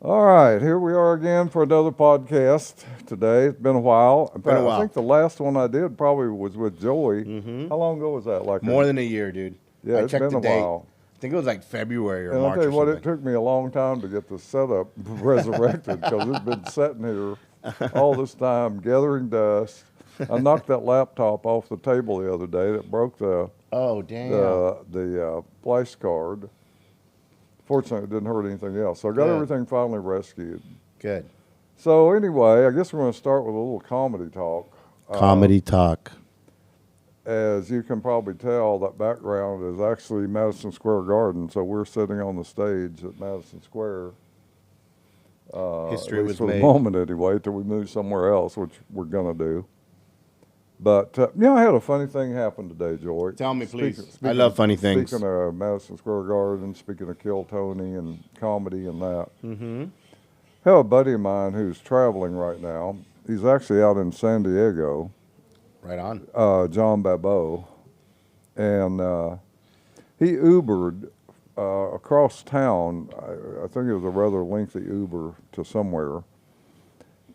All right, here we are again for another podcast today. It's been a while. In Been a fact, I while. think the last one I did probably was with Joey. Mm-hmm. How long ago was that? More than a year, dude. Yeah, I it's checked been the a date. while. I think it was like February or And I'll tell March you or what, it something. took me a long time to get the setup resurrected because it's been sitting here all this time gathering dust. I knocked that laptop off the table the other day. That broke the Oh, damn. the flash card. Fortunately, it didn't hurt anything else. So I got Good. everything finally rescued. Good. So anyway, I guess we're going to start with a little comedy talk. Comedy talk. As you can probably tell, that background is actually Madison Square Garden. So we're sitting on the stage at Madison Square. History at least was for the made. moment anyway, till we move somewhere else, which we're going to do. But, I had a funny thing happen today, Joy. Tell me, please. Speaking I love funny things. Speaking of Madison Square Garden, speaking of Kill Tony and comedy and that. Mm-hmm. I have a buddy of mine who's traveling right now. He's actually out in San Diego, Right on. John Babot. And he Ubered across town. I think it was a rather lengthy Uber to somewhere.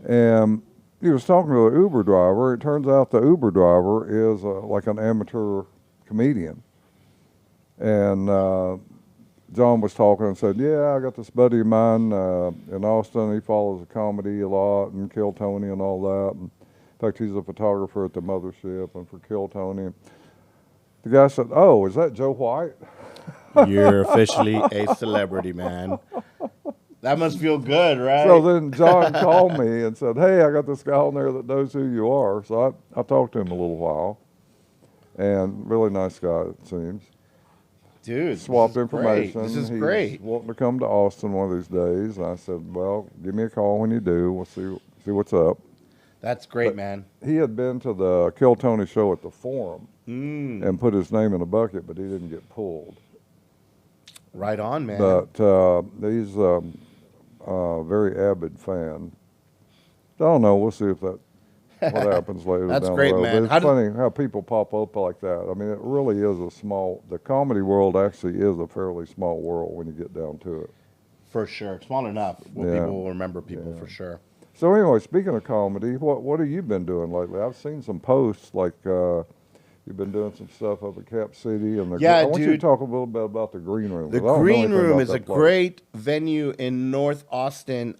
And he was talking to the Uber driver. It turns out the Uber driver is like an amateur comedian. And John was talking and said, yeah, I got this buddy of mine in Austin. He follows the comedy a lot and Kill Tony and all that. And in fact, he's a photographer at the mothership and for Kill Tony. The guy said, oh, is that Joe White? You're officially a celebrity, man. That must feel good, right? So then John called me and said, hey, I got this guy on there that knows who you are. So I talked to him a little while. And really nice guy, it seems. Dude, Swapped this is information. Great. This is He's great. wanting to come to Austin one of these days. And I said, well, give me a call when you do. We'll see what's up. That's great, But man. he had been to the Kill Tony show at the Forum Mm. and put his name in a bucket, but he didn't get pulled. Right on, man. But he's a very avid fan. I don't know. We'll see if what happens later That's down great, the road. man. But it's funny how people pop up like that. I mean, it really is the comedy world actually is a fairly small world when you get down to it. For sure. Small enough where Yeah. people will remember people Yeah. for sure. So anyway, speaking of comedy, what have you been doing lately? I've seen some posts like you've been doing some stuff up at Cap City. And Yeah, I want you to dude. talk a little bit about the Green Room. The 'cause I don't know Green anything Room about is a that place. great venue in North Austin.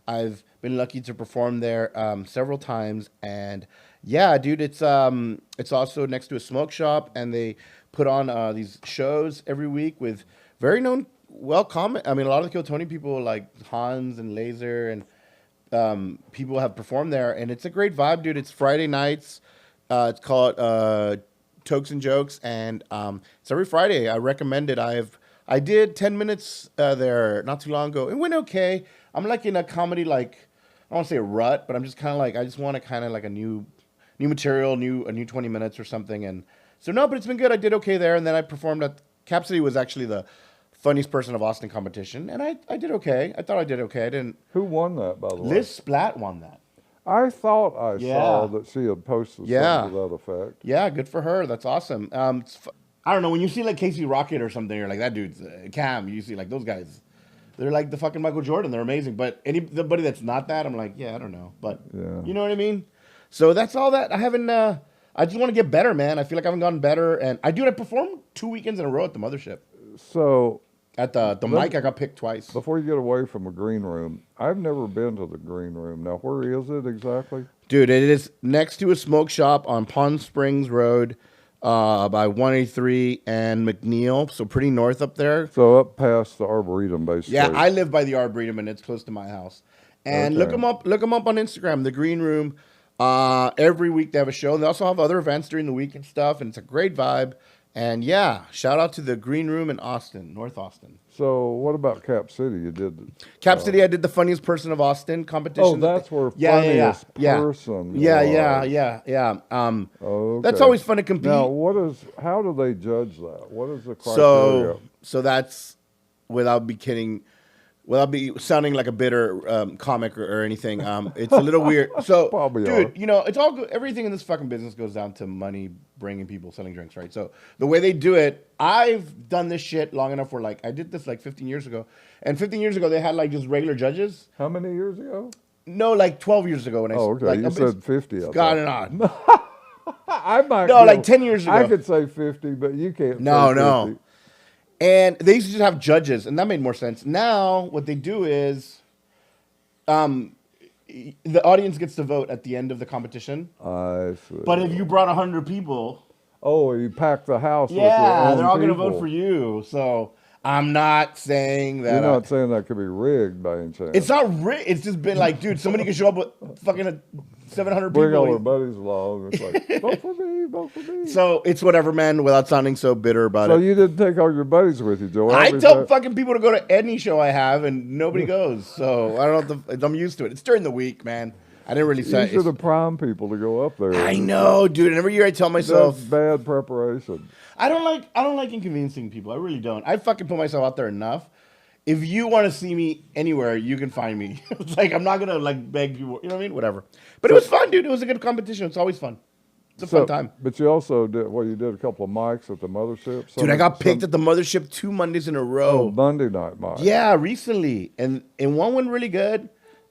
I've been lucky to perform there several times, and yeah, dude, it's also next to a smoke shop, and they put on these shows every week with very known, I mean, a lot of the Kill Tony people like Hans and Laser and people have performed there, and it's a great vibe, dude. It's Friday nights. It's called Tokes and Jokes, and it's every Friday. I recommend it. I did 10 minutes there not too long ago. It went okay. I'm like in a comedy, like, I don't want to say a rut, but I'm just kind of like, I just want to kind of like a new material, a new 20 minutes or something. And so no, but it's been good. I did okay there, and then I performed at Cap City. Was actually the funniest person of Austin competition, and I did okay. I thought I did okay. I didn't. Who won that, by the way? Liz Splat won that. I thought I saw Yeah. that she had posted Yeah. something to that effect. Yeah, good for her. That's awesome. I don't know, when you see like Casey Rocket or something, you're like, that dude's Cam. You see like those guys, they're like the fucking Michael Jordan. They're amazing. But anybody that's not that, I'm like, yeah, I don't know. But Yeah. you know what I mean? So that's all that. I haven't. I just want to get better, man. I feel like I haven't gotten better. And I performed 2 weekends in a row at the mothership. So At the mic, I got picked twice. before you get away from the Green Room, I've never been to the Green Room. Now, where is it exactly? Dude, it is next to a smoke shop on Pond Springs Road by 183 and McNeil. So pretty north up there. So up past the Arboretum, basically. Yeah, I live by the Arboretum, and it's close to my house. And Okay. look them up. Look them up on Instagram. The Green Room. Every week they have a show. They also have other events during the week and stuff, and it's a great vibe. And yeah, shout out to the Green Room in Austin, North Austin. So what about Cap City? You did Cap City, I did the funniest person of Austin competition. Oh, that's where Yeah, yeah, funniest yeah. person. Yeah, was. yeah. Okay. That's always fun to compete. Now, how do they judge that? What is the criteria? So that's, without be kidding, Well, I'll be sounding like a bitter comic or anything. It's a little weird. So, Probably dude, are. you know, it's all good. Everything in this fucking business goes down to money, bringing people, selling drinks, right? So the way they do it, I've done this shit long enough where like I did this like 15 years ago, and 15 years ago they had like just regular judges. How many years ago? No, like 12 years ago when I Oh, okay. like You said 50. It's I gone thought. and on. I might No, like go- 10 years I ago. could say 50, but you can't No, say 50. no. And they used to just have judges, and that made more sense. Now, what they do is, the audience gets to vote at the end of the competition. I see. But if you brought 100 people, Oh, you packed the house with your yeah, own they're all going to people. vote for you. So I'm not saying that. You're not saying that could be rigged by any chance. It's not It's just been like, dude, somebody could show up with fucking 700 Bring all people. their buddies along. It's like, vote for me, vote for me. So it's whatever, man, without sounding so bitter about So it. you didn't take all your buddies with you, Joe. I tell fucking people to go to any show I have, and nobody goes. So I don't know. I'm used to it. It's during the week, man. I didn't really say. You should have primed people to go up there. I know, dude. And every year I tell myself, That's bad preparation. I don't like inconveniencing people. I really don't. I fucking put myself out there enough. If you want to see me anywhere, you can find me. It's like I'm not gonna like beg people. You know what I mean? Whatever. But it was fun, dude. It was a good competition. It's always fun. It's a fun time. But you also did you did a couple of mics at the mothership. Dude, I got picked at the mothership 2 Mondays in a row. Monday night mic. Yeah, recently, and one went really good,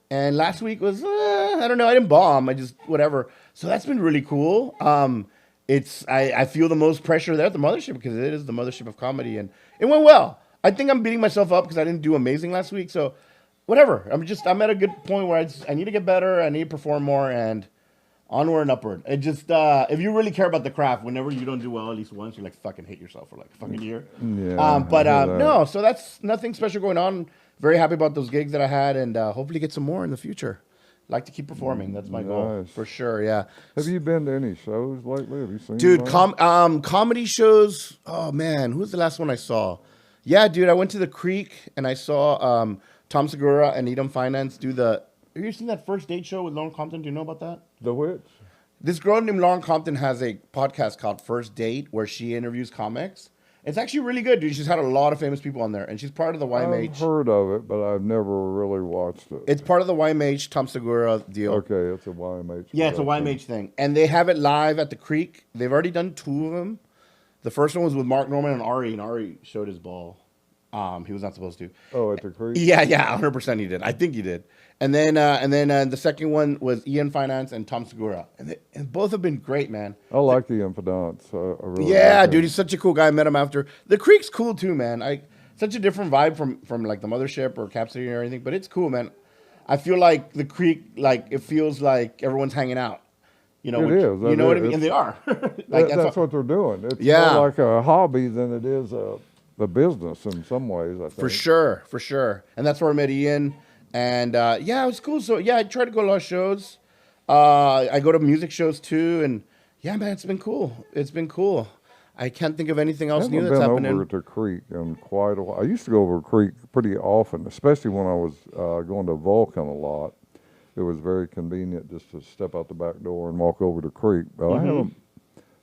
and last week was I don't know. I didn't bomb. I just whatever. So that's been really cool. I feel the most pressure there at the mothership because it is the mothership of comedy, and it went well. I think I'm beating myself up because I didn't do amazing last week. So whatever. I'm at a good point where I need to get better. I need to perform more, and onward and upward. It just if you really care about the craft, whenever you don't do well at least once, you like fucking hate yourself for like a fucking year. Yeah. No, so that's nothing special going on. Very happy about those gigs that I had, and hopefully get some more in the future. Like to keep performing. That's my goal for sure. Yeah. Have you been to any shows lately? Have you seen? Dude, one? comedy shows. Oh man, who was the last one I saw? Yeah, dude, I went to the Creek and I saw Tom Segura and Edom Finance do the. Have you seen that First Date show with Lauren Compton? Do you know about that? The which? This girl named Lauren Compton has a podcast called First Date where she interviews comics. It's actually really good, dude. She's had a lot of famous people on there, and she's part of the YMH. I've heard of it, but I've never really watched it. It's part of the YMH Tom Segura deal. Okay, it's a YMH. Yeah, it's a YMH thing. And they have it live at the Creek. They've already done 2 of them. The first one was with Mark Norman and Ari showed his ball. He was not supposed to. Oh, at the Creek? Yeah, 100% he did. I think he did. And then the second one was Ian Finance and Tom Segura. And both have been great, man. I like the Infidants. I really Yeah, like dude, him. he's such a cool guy. I met him after. The Creek's cool too, man. Such a different vibe from like the Mothership or Cap City or anything, but it's cool, man. I feel like the Creek, like it feels like everyone's hanging out. You know, It is. You know what I mean? And they are. That's what they're doing. It's Yeah. more like a hobby than it is a business in some ways, I think. For sure. And that's where I met Ian. And yeah, it was cool. So yeah, I try to go to a lot of shows. I go to music shows too. And yeah, man, it's been cool. I can't think of anything else new that's I haven't happening. been over to Creek in quite a while. I used to go over to Creek pretty often, especially when I was going to Vulcan a lot. It was very convenient just to step out the back door and walk over to Creek. But I haven't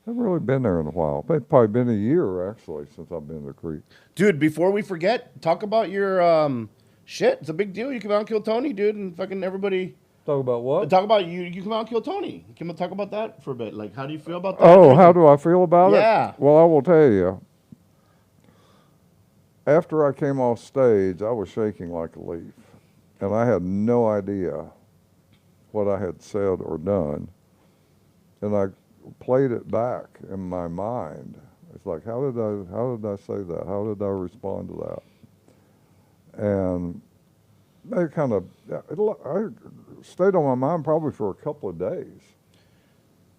really been there in a while. It's probably been a year, actually, since I've been to Creek. Dude, before we forget, talk about your shit. It's a big deal. You come out and kill Tony, dude, and fucking everybody. Talk about what? Talk about you come out and kill Tony. Can we talk about that for a bit? Like, how do you feel about that? Oh, how do I feel about it? Yeah. Well, I will tell you. After I came off stage, I was shaking like a leaf. And I had no idea what I had said or done. And I played it back in my mind. It's like, how did I say that? How did I respond to that? And it kind of, I stayed on my mind probably for a couple of days.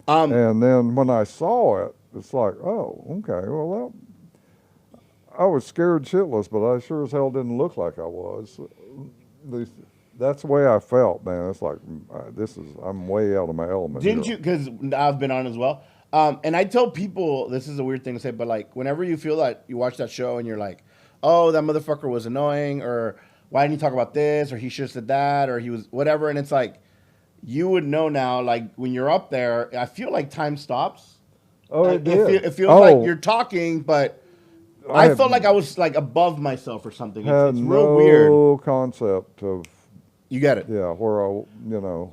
And then when I saw it, it's like, oh, okay, well, I was scared shitless, but I sure as hell didn't look like I was. That's the way I felt, man. It's like, I'm way out of my element. Didn't you? Because I've been on as well. And I tell people, this is a weird thing to say, but like, whenever you feel that you watch that show and you're like, oh, that motherfucker was annoying, or why didn't he talk about this, or he should have said that, or he was whatever, and it's like, you would know now, like, when you're up there, I feel like time stops. Oh, it did. It feels like you're talking, but I felt like I was like above myself or something. had It's real no weird. concept of You get it. where I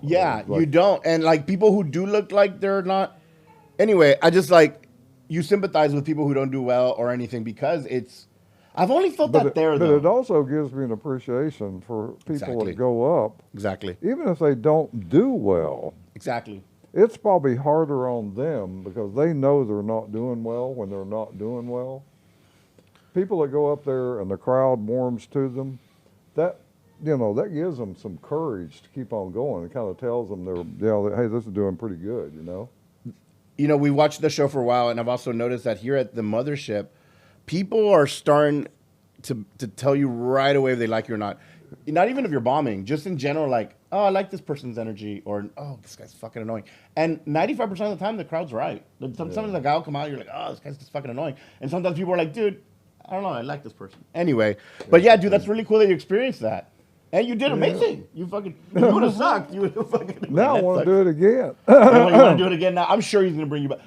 Yeah, like, you don't. And like people who do look like they're not. Anyway, I just like you sympathize with people who don't do well or anything because it's. I've only felt but that there but though. it also gives me an appreciation for people Exactly. that go up, Exactly. even if they don't do well. Exactly. It's probably harder on them because they know they're not doing well when they're not doing well. People that go up there and the crowd warms to them, that that gives them some courage to keep on going. It kind of tells them hey, this is doing pretty good. We watched the show for a while, and I've also noticed that here at the mothership, people are starting to tell you right away if they like you or not. Not even if you're bombing, just in general, like, oh, I like this person's energy, or oh, this guy's fucking annoying. And 95% of the time, the crowd's right. Sometimes the guy will come out, you're like, oh, this guy's just fucking annoying. And sometimes people are like, dude, I don't know, I like this person. Anyway, but yeah, dude, that's really cool that you experienced that. And you did amazing. You would have sucked. You would have fucking. Now I want to do it again. You want to do it again now? I'm sure he's going to bring you back.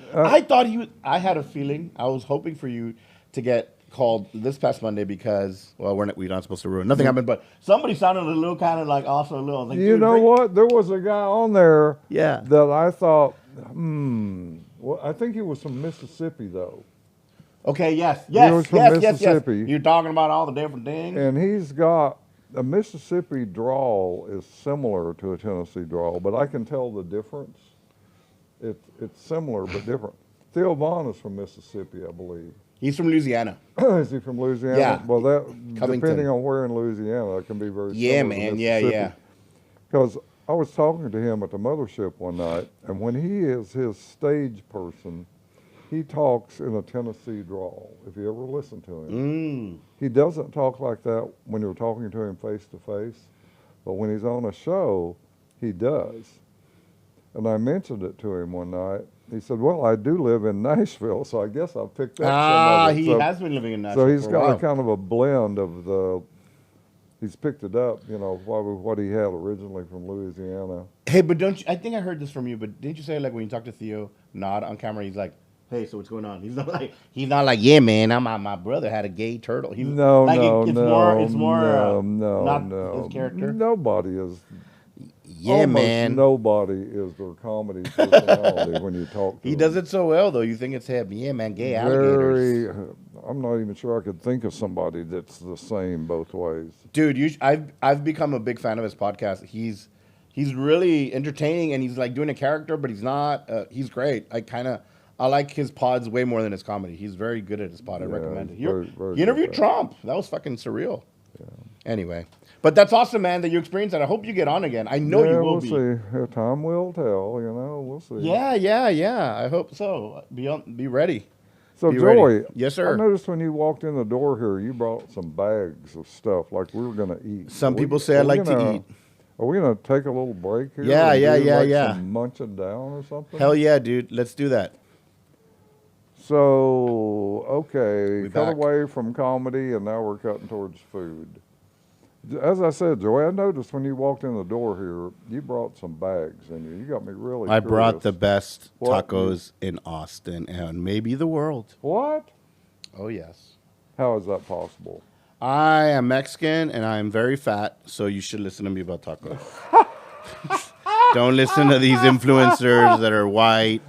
I had a feeling, I was hoping for you to get called this past Monday because, well, we're not supposed to ruin. Nothing happened, but somebody sounded a little kind of like also a little. Like, You know what? There was a guy on there Yeah. that I thought, well, I think he was from Mississippi, though. Okay, yes. was from Mississippi. You're talking about all the different things. And he's got a Mississippi drawl is similar to a Tennessee drawl, but I can tell the difference. It's similar but different. Theo Vaughn is from Mississippi, I believe. He's from Louisiana. Is he from Louisiana? Yeah. Well, Covington. depending on where in Louisiana, it can be very Yeah, similar to man. Mississippi. Yeah. Because I was talking to him at the mothership one night, and when he is his stage person, he talks in a Tennessee drawl, if you ever listen to him. He doesn't talk like that when you're talking to him face to face, but when he's on a show, he does. And I mentioned it to him one night. He said, well, I do live in Nashville, so I guess I picked up some of it. He has been living in Nashville So he's for a got while. a kind of a blend of he's picked it up, what he had originally from Louisiana. Hey, but I think I heard this from you, but didn't you say like when you talk to Theo, nod on camera, he's like, hey, so what's going on? He's not like, yeah, man, my brother had a gay turtle. It's more not his character. Nobody is. Yeah, almost man. Nobody is their comedy personality when you talk to He them. does it so well, though. You think it's him. Yeah, man, gay alligators. I'm not even sure I could think of somebody that's the same both ways. Dude, I've become a big fan of his podcast. He's really entertaining, and he's like doing a character, but he's not. He's great. I like his pods way more than his comedy. He's very good at his pod. I recommend it. He interviewed Trump. That was fucking surreal. Yeah. Anyway, but that's awesome, man, that you experienced that. I hope you get on again. I know you will we'll be. See. Time will tell. We'll see. Yeah. I hope so. Be ready. So, Be Joey, ready. Yes, sir. I noticed when you walked in the door here, you brought some bags of stuff like we were going to eat. Some people say I like to eat. Are we going to take a little break here? Yeah. Some munching down or something? Hell yeah, dude. Let's do that. So, okay, We cut back. away from comedy, and now we're cutting towards food. As I said, Joey, I noticed when you walked in the door here, you brought some bags in you. You got me really I curious. brought the best What? tacos in Austin and maybe the world. What? Oh, yes. How is that possible? I am Mexican and I'm very fat, so you should listen to me about tacos. Don't listen to these influencers that are white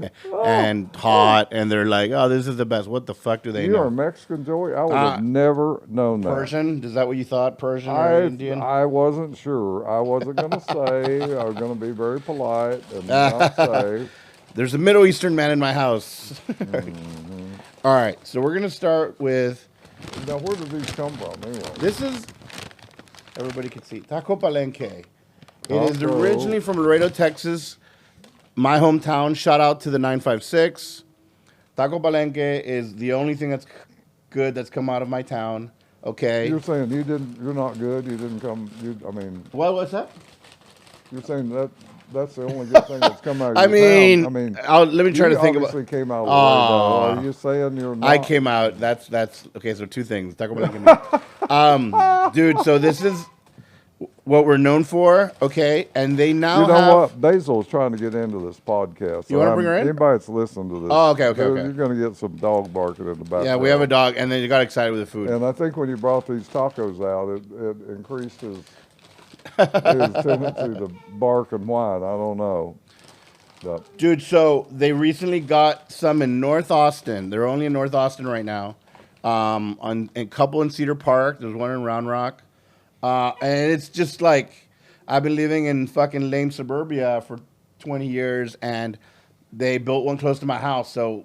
and hot and they're like, oh, this is the best. What the fuck do they You know? are Mexican, Joey? I would have never known that. Persian? Is that what you thought? Persian or Indian? I wasn't sure. I wasn't going to say. I was going to be very polite and not say. There's a Middle Eastern man in my house. All right, so we're going to start with... Now, where did these come from anyway? This is... Everybody can see. Taco Palenque. It is Taco. originally from Laredo, Texas, my hometown. Shout out to the 956. Taco Palenque is the only thing that's good that's come out of my town. Okay. You're saying you're not good. You didn't come. Well, what's that? You're saying that's the only good thing that's come out of your I mean, town. let me try to think about. You obviously came out of Laredo. Are you saying you're not? I came out. That's okay. So two things. Taco Palenque. Dude. So this is what we're known for, okay? And they now You know have. what? Basil's trying to get into this podcast. You wanna bring her in? Anybody that's listening to this, Oh, okay. you're going to get some dog barking in the background. Yeah, we have a dog, and then you got excited with the food. And I think when you brought these tacos out, it increased his tendency to bark and whine. I don't know. But Dude, so they recently got some in North Austin. They're only in North Austin right now. On a couple in Cedar Park. There's one in Round Rock. And it's just like I've been living in fucking lame suburbia for 20 years, and they built one close to my house. So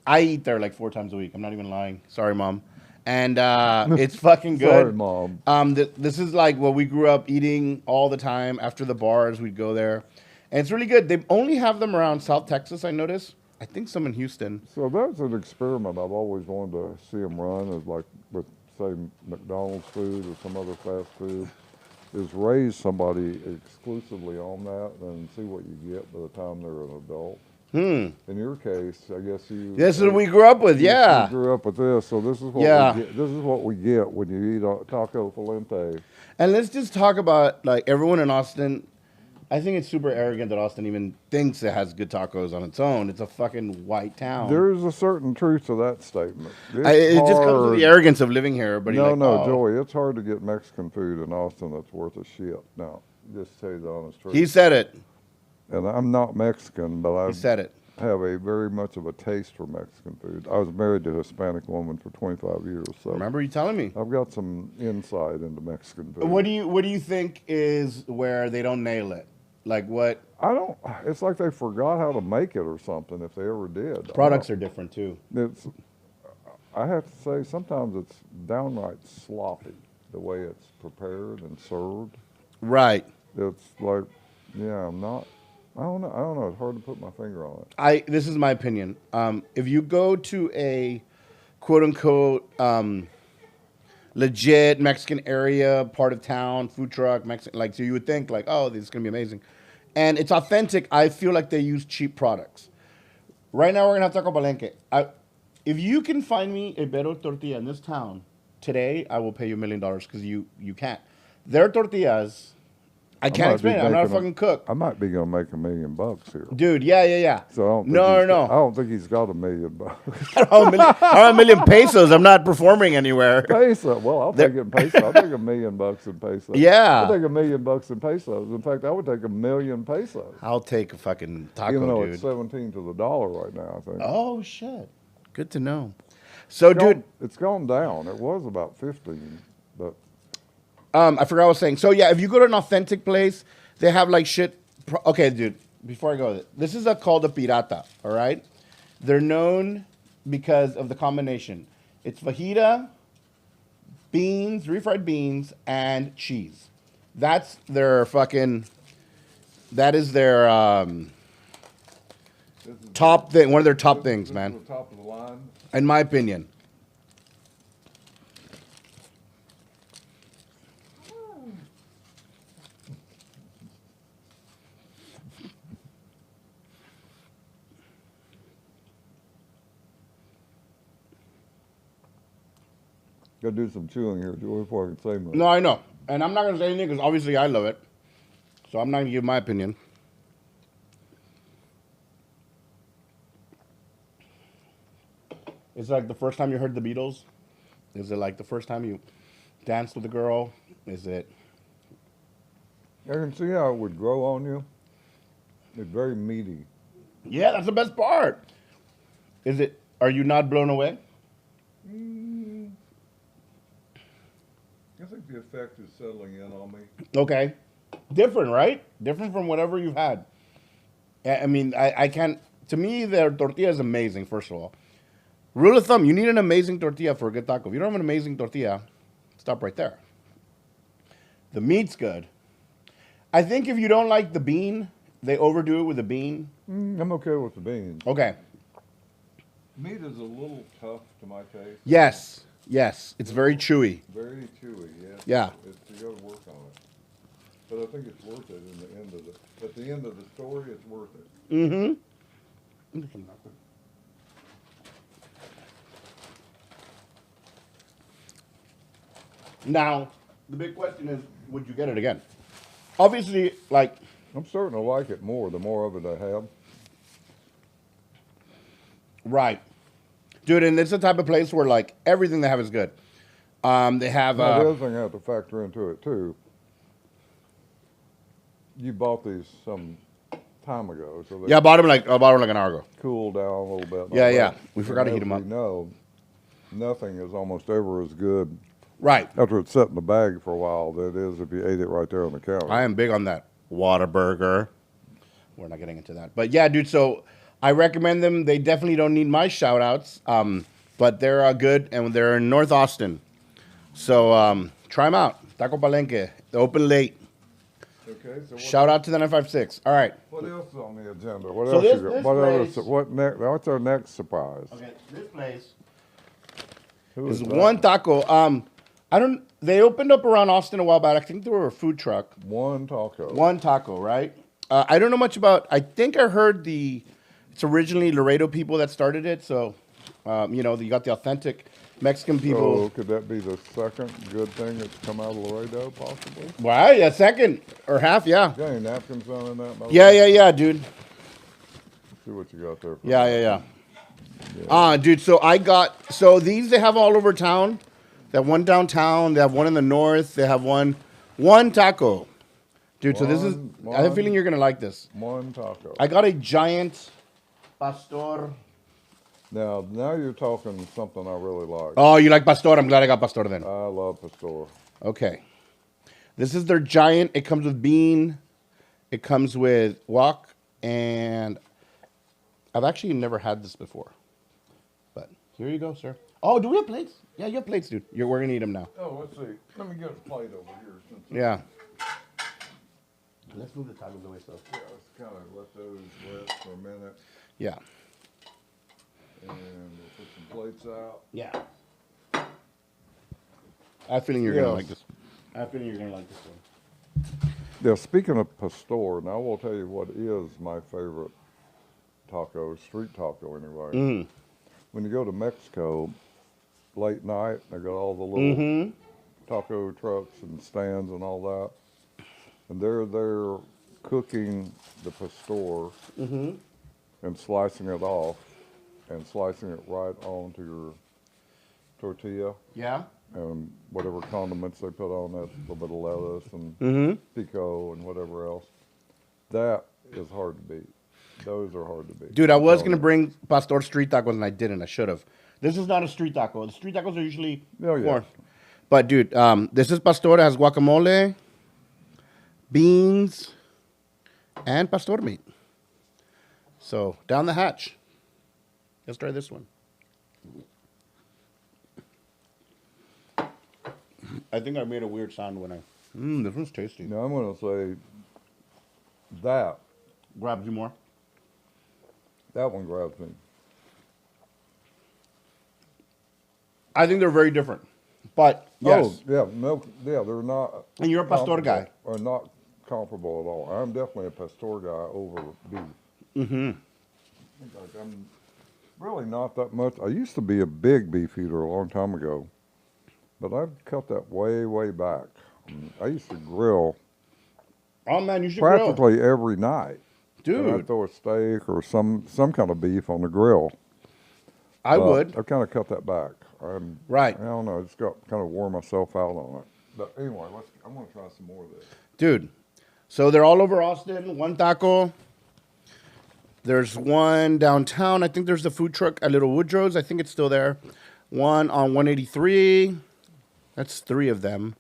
I eat there like 4 times a week. I'm not even lying. Sorry, Mom. And it's fucking good. Sorry, Mom. This is like what we grew up eating all the time. After the bars, we'd go there. And it's really good. They only have them around South Texas, I noticed. I think some in Houston. So that's an experiment I've always wanted to see them run, is like with, say, McDonald's food or some other fast food, is raise somebody exclusively on that and see what you get by the time they're an adult. In your case, I guess you. This is what we grew up with, yeah. You grew up with this, so this is what we get. This is what we get when you eat a taco Valente. And let's just talk about like everyone in Austin. I think it's super arrogant that Austin even thinks it has good tacos on its own. It's a fucking white town. There is a certain truth to that statement. It just comes with the arrogance of living here. But Joey, it's hard to get Mexican food in Austin that's worth a shit. No, just tell you the honest truth. He said it. And I'm not Mexican, but I said it. Have a very much of a taste for Mexican food. I was married to a Hispanic woman for 25 years, so remember you telling me. I've got some insight into Mexican food. What do you think is where they don't nail it? Like what? I don't. It's like they forgot how to make it or something. If they ever did, products are different too. It's. I have to say, sometimes it's downright sloppy the way it's prepared and served. Right. It's like, yeah, I'm not. I don't know. It's hard to put my finger on it. This is my opinion. If you go to a quote unquote legit Mexican area, part of town, food truck, Mexican, like, so you would think like, oh, this is gonna be amazing, and it's authentic. I feel like they use cheap products. Right now, we're gonna have Taco Palenque. If you can find me a better tortilla in this town today, I will pay you $1 million because you can't. Their tortillas. I can't explain it. I'm not a fucking cook. I might be gonna make $1 million here, dude. Yeah. So I don't think no. I don't think he's got $1 million. I don't have $1 million pesos. I'm not performing anywhere. Peso. Well, I'll take it in pesos. I'll take $1 million in pesos. Yeah. I'll take $1 million in pesos. In fact, I would take $1 million pesos. I'll take a fucking taco, even though dude. It's 17 to the dollar right now, I think. Oh shit. Good to know. So, dude, it's gone down. It was about 15, but I forgot what I was saying. So yeah, if you go to an authentic place, they have like shit. Okay, dude. Before I go, this is called a pirata. All right, they're known because of the combination. It's fajita, beans, refried beans, and cheese. That's their fucking. That is their top thing. One of their top things, man. The top of the line. In my opinion. Gotta do some chewing here, Joey, before I can say much. No, I know. And I'm not going to say anything because obviously I love it. So I'm not going to give my opinion. Is it like the first time you heard the Beatles? Is it like the first time you danced with a girl? Is it? I can see how it would grow on you. It's very meaty. Yeah, that's the best part. Is it? Are you not blown away? I think the effect is settling in on me. Okay. Different, right? Different from whatever you've had. I mean, I can't. To me, their tortilla is amazing, first of all. Rule of thumb, you need an amazing tortilla for a good taco. If you don't have an amazing tortilla, stop right there. The meat's good. I think if you don't like the bean, they overdo it with the bean. I'm okay with the beans. Okay. Meat is a little tough to my taste. Yes. It's very chewy. Very chewy, yes. Yeah. You got to work on it. But I think it's worth it in the end of it. At the end of the story, it's worth it. Mm-hmm. Now, the big question is, would you get it again? obviously, like, I'm starting to like it more the more of it I have. right. Dude, and it's the type of place where, like, everything they have is good. They have, Now, the other thing I have to factor into it, too, you bought these some time ago, so they yeah, I bought them like an hour ago. cool down a little bit. and Yeah, all yeah. that. We forgot to And heat as 'em up. We know nothing is almost ever as good Right. after it's set in the bag for a while than it is if you ate it right there on the counter. I am big on that Whataburger. We're not getting into that. But yeah, dude, so I recommend them. They definitely don't need my shout outs, but they're good, and they're in North Austin. So try them out. Taco Palenque. They're open late. Okay, so Shout out to the 956. All right. what else is on the agenda? What So else this- you got? this What place- else? What next? What's our next surprise? Okay, this place Who is that? one taco. I don't. They opened up around Austin a while back. I think they were a food truck. One taco. One taco, right? I don't know much about. I think I heard it's originally Laredo people that started it. So, you know, you got the authentic Mexican people. So could that be the second good thing that's come out of Laredo, possibly? Wow, yeah, second or half, yeah. Got any napkins on in that? Yeah, dude. See what you got there. For Yeah. Dude, so these they have all over town. They have one downtown, they have one in the north, they have one taco. Dude, so this is I have a feeling you're gonna like this. One taco. I got a giant pastor. Now you're talking something I really like. Oh, you like pastor? I'm glad I got pastor then. I love pastor. Okay. This is their giant. It comes with bean. It comes with wok. And I've actually never had this before. But here you go, sir. Oh, do we have plates? Yeah, you have plates, dude. We're going to eat them now. Oh, let's see. Let me get a plate over here. Since Yeah. Let's move the tacos away, so. yeah, let's kind of let those rest for a minute. Yeah. And we'll put some plates out. Yeah. I have a feeling you're going to Yes. like this. I have a feeling you're going to like this one. Yeah, speaking of pastor, now I will tell you what is my favorite taco, street taco anyway. When you go to Mexico, late night, they got all the little taco trucks and stands and all that. And they're there cooking the pastor and slicing it off and slicing it right onto your tortilla. Yeah? And whatever condiments they put on it, a little bit of lettuce and pico and whatever else. That is hard to beat. Those are hard to beat. Dude, I was I'm going to telling bring pastor street tacos and I didn't. I should have. This is not a street taco. The street tacos are usually Oh, yeah. corn. But, dude, this is pastor. It has guacamole, beans, and pastor meat. So, down the hatch. Let's try this one. I think I made a weird sound when I... this one's tasty. you. Now I'm going to say that Grabs you more? one grabs me. I think they're very different. But, yes. Oh, yeah, no, yeah, they're not. And you're a pastor guy. Are not comparable at all. I'm definitely a pastor guy over beef. Like I'm really not that much. I used to be a big beef eater a long time ago, but I've cut that way, way back. I used to grill Oh, man, you should grill. practically every night. And Dude, I'd throw a steak or some kind of beef on the grill. I would. I've kind of cut that back. Right. I don't know. I just got kind of wore myself out on it. But anyway, I'm going to try some more of this. Dude, so they're all over Austin. One taco. There's one downtown. I think there's the food truck at Little Woodrow's. I think it's still there. One on 183. That's 3 of them.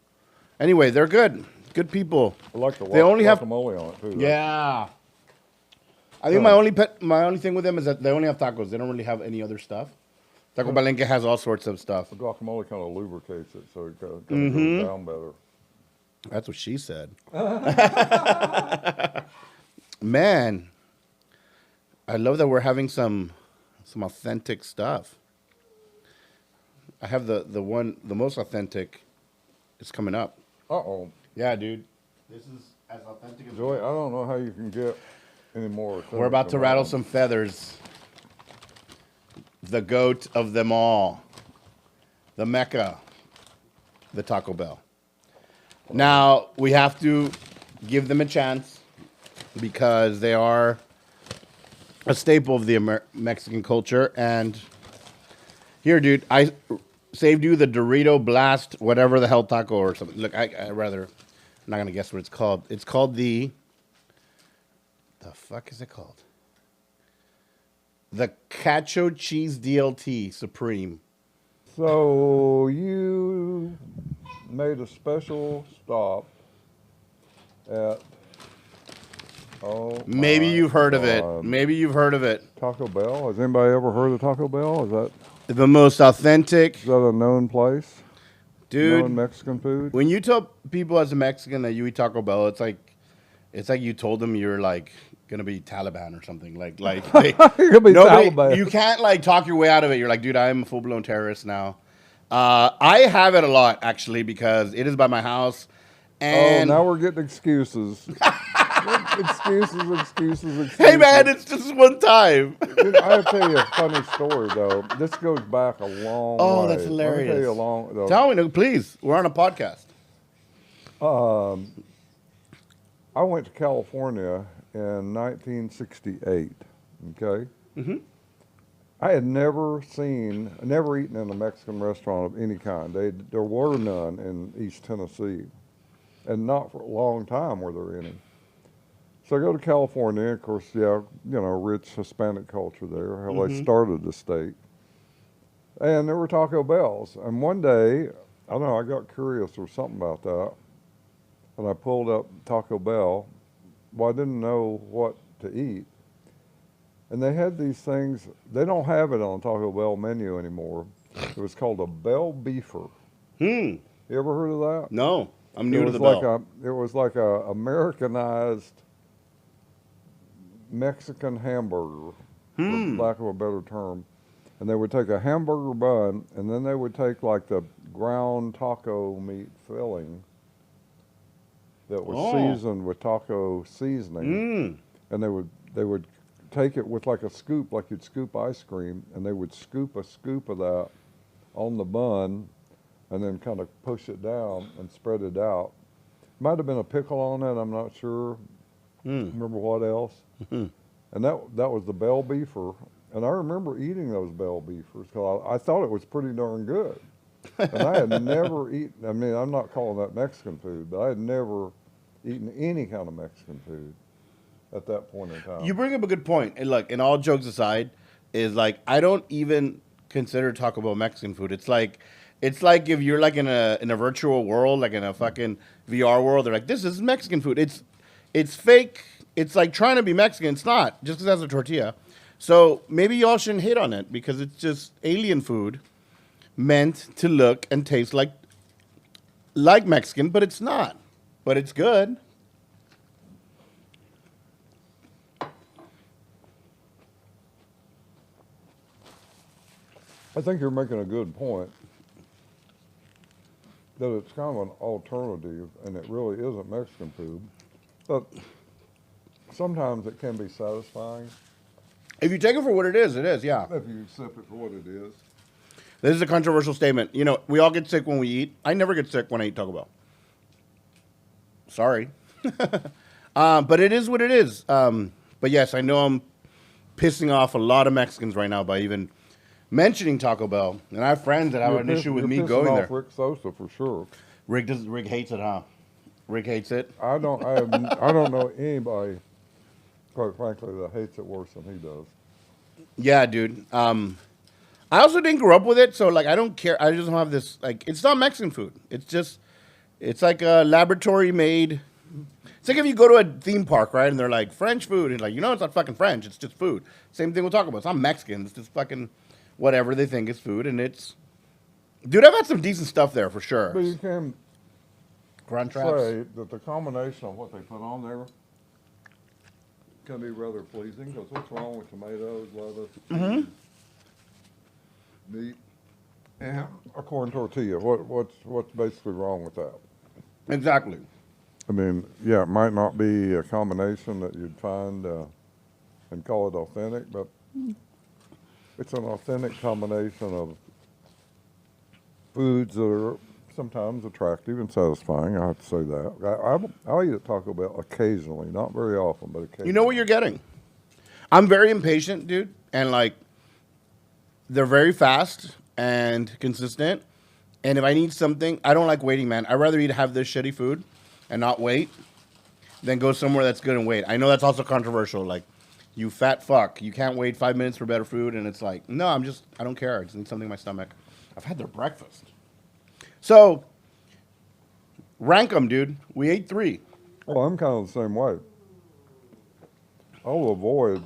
Anyway, they're good. Good people. I like the They only have- guacamole on it too. though. Yeah. I think my only thing with them is that they only have tacos. They don't really have any other stuff. Taco Palenque has all sorts of stuff. The guacamole kind of lubricates it, so it kind of goes down better. That's what she said. Man, I love that we're having some authentic stuff. I have the most authentic is coming up. Uh-oh. Yeah, dude. This is as authentic as Joey, I don't know how you can get any more. we're about to rattle some feathers. The goat of them all. The Mecca. The Taco Bell. Now, we have to give them a chance because they are a staple of the Mexican culture. And here, dude, I saved you the Dorito Blast, whatever the hell taco or something. Look, I rather, I'm not gonna guess what it's called. It's called the fuck is it called? The Cacho Cheese DLT Supreme. So you made a special stop at Maybe you've heard of it. God. Maybe you've heard of it. Taco Bell. Has anybody ever heard of Taco Bell? The most authentic, Is that a known place? dude. Known Mexican food? When you tell people as a Mexican that you eat Taco Bell, it's like you told them you're like gonna be Taliban or something. Like You're gonna be Taliban. you can't like talk your way out of it. You're like, dude, I'm a full blown terrorist now. I have it a lot actually because it is by my house. And now we're getting excuses. excuses. Hey man, it's just one time. Dude, I'll tell you a funny story though. This goes back a long way. Oh, that's hilarious. Let me tell you Tell me, no, please. We're on a podcast. I went to California in 1968. Okay. Mm-hmm. I had never eaten in a Mexican restaurant of any kind. There were none in East Tennessee, and not for a long time were there any. So I go to California, of course, yeah, rich Hispanic culture there, how they started the state. And there were Taco Bells. And one day, I don't know, I got curious or something about that. And I pulled up Taco Bell. Well, I didn't know what to eat. And they had these things, they don't have it on the Taco Bell menu anymore. It was called a Bell Beefer. You ever heard of that? No, I'm new to the Bell. It was like a Americanized Mexican hamburger, for lack of a better term. And they would take a hamburger bun, and then they would take like the ground taco meat filling that was seasoned with taco seasoning, and they would take it with like a scoop, like you'd scoop ice cream, and they would scoop a scoop of that on the bun, and then kind of push it down and spread it out. Might have been a pickle on it, I'm not sure. Remember what else? And that was the Bell Beefer. And I remember eating those Bell Beefers because I thought it was pretty darn good. And I had never eaten, I mean, I'm not calling that Mexican food, but I had never eaten any kind of Mexican food at that point in time. You bring up a good point. And look, and all jokes aside, is like I don't even consider Taco Bell Mexican food. It's like if you're like in a virtual world, like in a fucking VR world, they're like, this is Mexican food. It's fake. It's like trying to be Mexican. It's not, just because it has a tortilla. So maybe y'all shouldn't hate on it because it's just alien food meant to look and taste like Mexican, but it's not. But it's good. I think you're making a good point that it's kind of an alternative, and it really isn't Mexican food. But sometimes it can be satisfying. If you take it for what it is, yeah. If you accept it for what it is. This is a controversial statement. You know, we all get sick when we eat. I never get sick when I eat Taco Bell. Sorry. But it is what it is. But yes, I know I'm pissing off a lot of Mexicans right now by even mentioning Taco Bell. And I have friends that have an issue with me going there. Rick Sosa for sure. Rick hates it, huh? Rick hates it. I don't know anybody, quite frankly, that hates it worse than he does. Yeah, dude. I also didn't grow up with it, so like I don't care. I just don't have this like it's not Mexican food. It's like a laboratory made. It's like if you go to a theme park, right, and they're like French food, and like it's not fucking French. It's just food. Same thing we'll talk about. It's not Mexican. It's just fucking whatever they think is food, and it's. Dude, I've had some decent stuff there for sure. But you can Crunchwraps. say that the combination of what they put on there can be rather pleasing, because what's wrong with tomatoes, lettuce, meat, and a corn tortilla? What's basically wrong with that? Exactly. I mean, yeah, it might not be a combination that you'd find and call it authentic, but it's an authentic combination of foods that are sometimes attractive and satisfying. I have to say that. I'll eat at Taco Bell occasionally, not very often, but occasionally. You know what you're getting. I'm very impatient, dude, and like they're very fast and consistent. And if I need something, I don't like waiting, man. I'd rather have this shitty food and not wait than go somewhere that's good and wait. I know that's also controversial. Like, you fat fuck, you can't wait 5 minutes for better food, and it's like, no, I don't care. I just need something in my stomach. I've had their breakfast. So, rank them, dude. We ate 3. Well, I'm kind of the same way. I'll avoid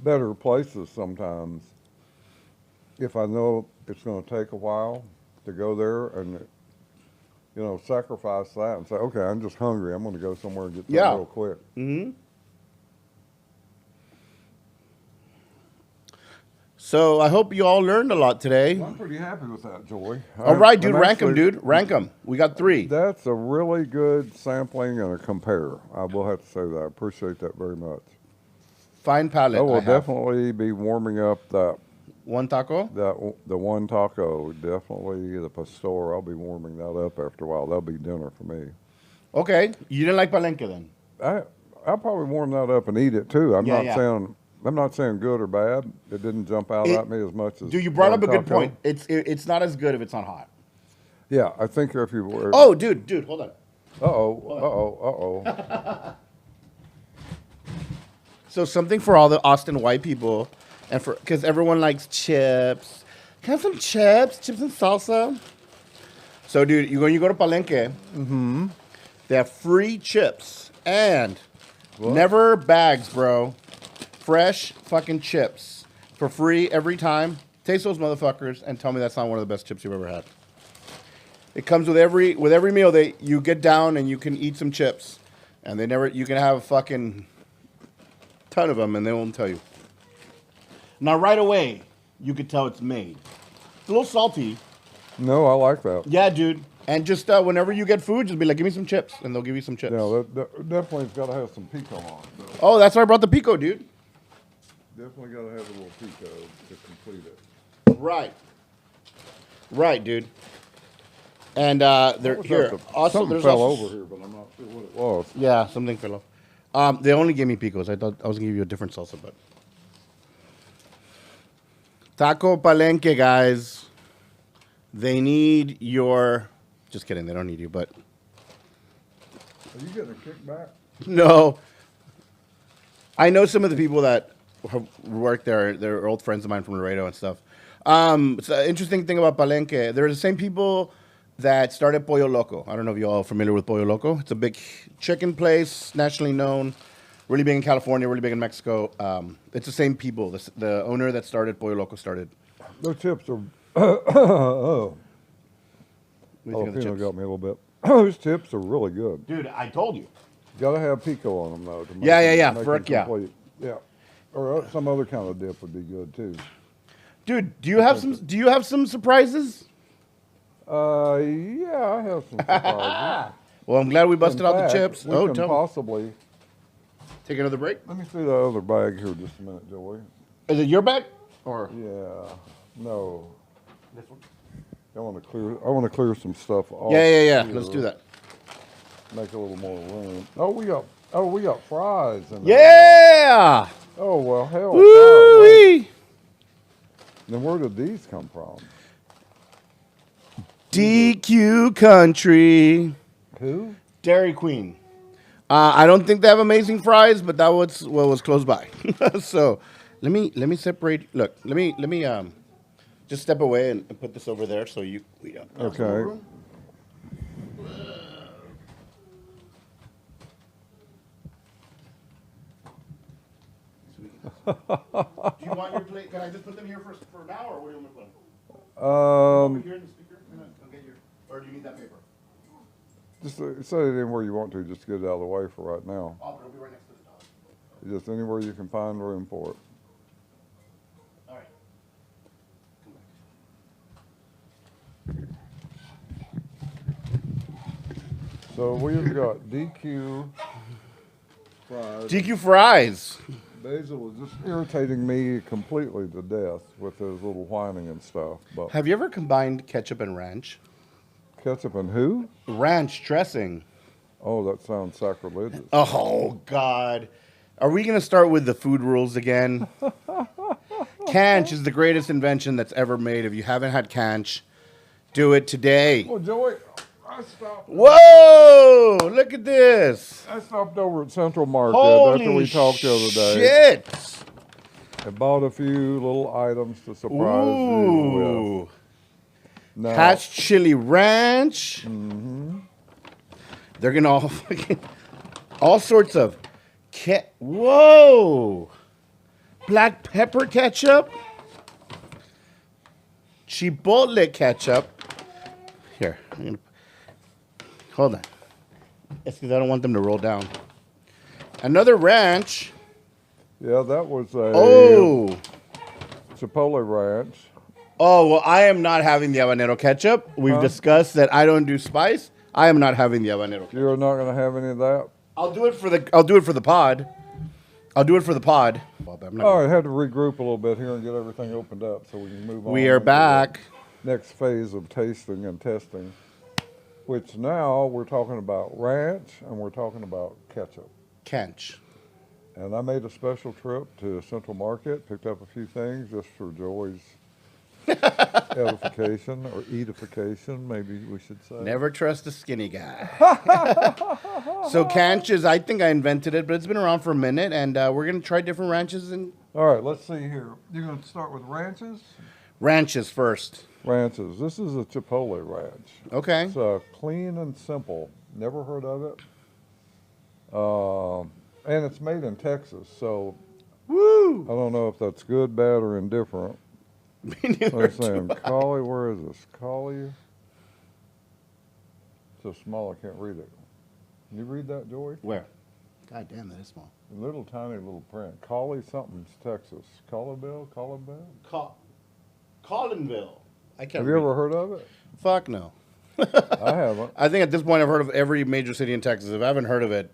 better places sometimes if I know it's going to take a while to go there and, sacrifice that and say, okay, I'm just hungry. I'm going to go somewhere and get something real quick. Mm-hmm. So I hope you all learned a lot today. Well, I'm pretty happy with that, Joey. All right, dude. Rank them, dude. Rank them. We got 3. That's a really good sampling and a compare. I will have to say that. I appreciate that very much. Fine palate. I will definitely be warming up that one taco. The one taco, definitely the pastor. I'll be warming that up after a while. That'll be dinner for me. Okay, you didn't like palenque then? I'll probably warm that up and eat it too. I'm not saying good or bad. It didn't jump out at me as much as. Dude, you brought up a good point. It's not as good if it's not hot. Yeah, I think if you were. Oh, dude, hold on. Uh-oh. So something for all the Austin white people, and because everyone likes chips. Can I have some chips and salsa? So, dude, when you go to Palenque, they have free chips and never bags, bro. Fresh fucking chips for free every time. Taste those motherfuckers and tell me that's not one of the best chips you've ever had. It comes with every meal. You get down and you can eat some chips, and you can have a fucking ton of them, and they won't tell you. Now, right away, you could tell it's made. It's a little salty. No, I like that. Yeah, dude. And just whenever you get food, just be like, give me some chips, and they'll give you some chips. Yeah, that definitely got to have some pico on it. So. Oh, that's why I brought the pico, dude. Definitely got to have a little pico to complete it. Right, dude. And they're here. Also, something fell over here, but I'm not sure what it was. Yeah, something fell off. They only gave me picos. I thought I was gonna give you a different salsa, but Taco Palenque, guys. They need your. Just kidding. They don't need you, but. Are you getting a kickback? No. I know some of the people that work there. They're old friends of mine from Laredo and stuff. It's an interesting thing about Palenque. They're the same people that started Pollo Loco. I don't know if you all are familiar with Pollo Loco. It's a big chicken place, nationally known, really big in California, really big in Mexico. It's the same people. The owner that started Pollo Loco started. Those chips are. Jalapeno got me a little bit. Those chips are really good. Dude, I told you. Got to have pico on them though. To make Yeah. them Frick, yeah. complete. Yeah. Or some other kind of dip would be good too. Dude, do you have some surprises? Yeah, I have some surprises. Well, I'm glad we busted out the chips. We can possibly take another break. Let me see the other bag here just a minute, Joey. Is it your bag? Or yeah, no. This one. I want to clear some stuff off. Yeah. Let's do that. Make a little more room. Oh, we got fries in there. Yeah. Oh well, hell. Woo-wee. Then where did these come from? DQ Country. Who? Dairy Queen. I don't think they have amazing fries, but that was what was close by. So let me separate. Look, let me just step away and put this over there so we don't. Okay. Do you want your plate? Can I just put them here for now, or where do you want me to put them? Over here in the speaker. I'll get your. Or do you need that paper? Just set it in where you want to, just to get it out of the way for right now. Oh, but it'll be right next to the dog. Just anywhere you can find room for it. All right. So we've got DQ fries. DQ fries. Basil was just irritating me completely to death with his little whining and stuff. But Have you ever combined ketchup and ranch? Ketchup and who? Ranch dressing. Oh, that sounds sacrilegious. Oh, God. Are we going to start with the food rules again? Canch is the greatest invention that's ever made. If you haven't had canch, do it today. Well, Joey, I stopped. Whoa! Look at this. I stopped over at Central Market Holy after we talked the other day. shit! I bought a few little items to surprise you Ooh. with. Now, Hatch chili ranch. They're gonna all fucking all sorts of whoa, black pepper ketchup, chipotle ketchup. Here, hold on. It's because I don't want them to roll down. Another ranch. yeah, that was a Oh. Chipotle ranch. Oh, well, I am not having the habanero ketchup. We've discussed that I don't do spice. I am not having the habanero ketchup. You're not going to have any of that? I'll do it for the pod. I'll do it for the pod. All right, I had to regroup a little bit here and get everything opened up so we can move on. We are into the back. Next phase of tasting and testing, which now we're talking about ranch and we're talking about ketchup. Kench. And I made a special trip to Central Market, picked up a few things just for Joey's edification or edification, maybe we should say. Never trust a skinny guy. So Canch is, I think I invented it, but it's been around for a minute, and we're going to try different ranches and All right, let's see here. You're going to start with ranches? ranches first. Ranches. This is a Chipotle ranch. Okay. It's clean and simple. Never heard of it. And it's made in Texas, so Woo! I don't know if that's good, bad, or indifferent. Me neither. I'm saying, Collie, where is this? Collie? So small I can't read it. Can you read that, Joey? Where? God damn, that is small. Little tiny little print. Collie something's Texas. Colleyville? Collinville. I can't Have you ever heard of it? Fuck no. I haven't. I think at this point I've heard of every major city in Texas. If I haven't heard of it,